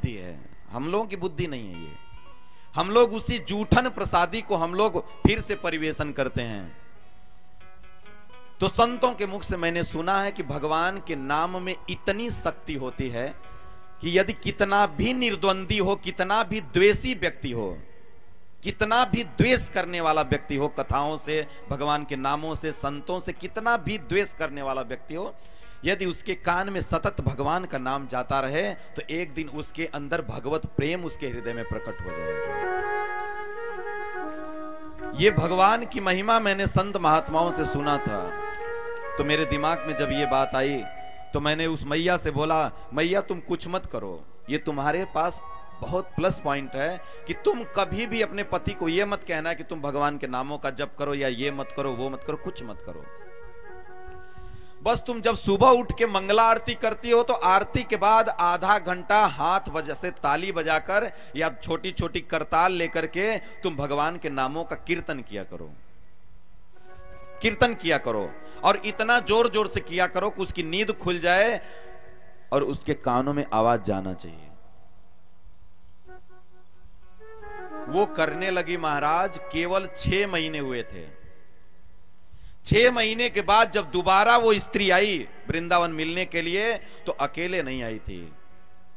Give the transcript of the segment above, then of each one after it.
बुद्धि है, हम लोगों की बुद्धि नहीं है ये। हम लोग उसी जूठन प्रसादी को हम लोग फिर से परिवेशन करते हैं। तो संतों के मुख से मैंने सुना है कि भगवान के नाम में इतनी शक्ति होती है कि यदि कितना भी निर्द्वंदी हो, कितना भी द्वेषी व्यक्ति हो, कितना भी द्वेष करने वाला व्यक्ति हो, कथाओं से, भगवान के नामों से, संतों से कितना भी द्वेष करने वाला व्यक्ति हो, यदि उसके कान में सतत भगवान का नाम जाता रहे तो एक दिन उसके अंदर भगवत प्रेम उसके हृदय में प्रकट हो जाएगा। ये भगवान की महिमा मैंने संत महात्माओं से सुना था। तो मेरे दिमाग में जब ये बात आई तो मैंने उस मैया से बोला, मैया तुम कुछ मत करो, ये तुम्हारे पास बहुत प्लस पॉइंट है कि तुम कभी भी अपने पति को ये मत कहना कि तुम भगवान के नामों का जप करो या ये मत करो वो मत करो, कुछ मत करो। बस तुम जब सुबह उठ के मंगला आरती करती हो तो आरती के बाद आधा घंटा हाथ बजा से ताली बजाकर या छोटी छोटी करताल लेकर के तुम भगवान के नामों का कीर्तन किया करो, कीर्तन किया करो, और इतना जोर जोर से किया करो कि उसकी नींद खुल जाए और उसके कानों में आवाज जाना चाहिए। वो करने लगी महाराज। केवल 6 महीने हुए थे। 6 महीने के बाद जब दोबारा वो स्त्री आई वृंदावन मिलने के लिए तो अकेले नहीं आई थी,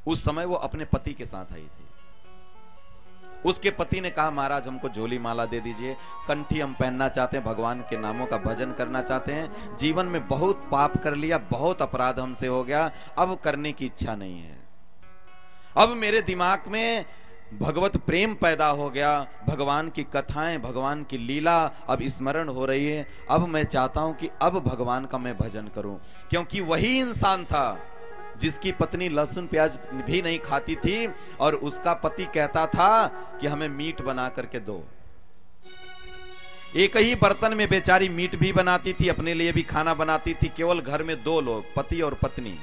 उस समय वो अपने पति के साथ आई थी। उसके पति ने कहा, महाराज हमको झोली माला दे दीजिए, कंठी हम पहनना चाहते हैं, भगवान के नामों का भजन करना चाहते हैं, जीवन में बहुत पाप कर लिया, बहुत अपराध हमसे हो गया, अब करने की इच्छा नहीं है। अब मेरे दिमाग में भगवत प्रेम पैदा हो गया, भगवान की कथाएं, भगवान की लीला अब स्मरण हो रही है। अब मैं चाहता हूं कि अब भगवान का मैं भजन करूं, क्योंकि वही इंसान था जिसकी पत्नी लहसुन प्याज भी नहीं खाती थी और उसका पति कहता था कि हमें मीट बना करके दो। एक ही बर्तन में बेचारी मीट भी बनाती थी, अपने लिए भी खाना बनाती थी, केवल घर में 2 लोग, पति और पत्नी,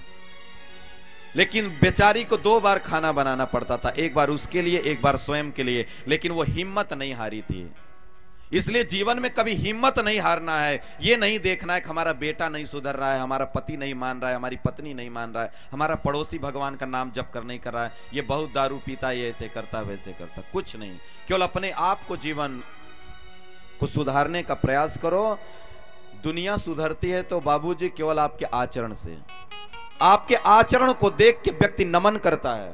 लेकिन बेचारी को 2 बार खाना बनाना पड़ता था, एक बार उसके लिए, एक बार स्वयं के लिए, लेकिन वो हिम्मत नहीं हारी थी। इसलिए जीवन में कभी हिम्मत नहीं हारना है। ये नहीं देखना है कि हमारा बेटा नहीं सुधर रहा है, हमारा पति नहीं मान रहा है, हमारी पत्नी नहीं मान रहा है, हमारा पड़ोसी भगवान का नाम जप कर नहीं कर रहा है, ये बहुत दारू पीता है, ये ऐसे करता वैसे करता, कुछ नहीं। केवल अपने आप को, जीवन को सुधारने का प्रयास करो। दुनिया सुधरती है तो बाबूजी केवल आपके आचरण से, आपके आचरण को देख के व्यक्ति नमन करता है।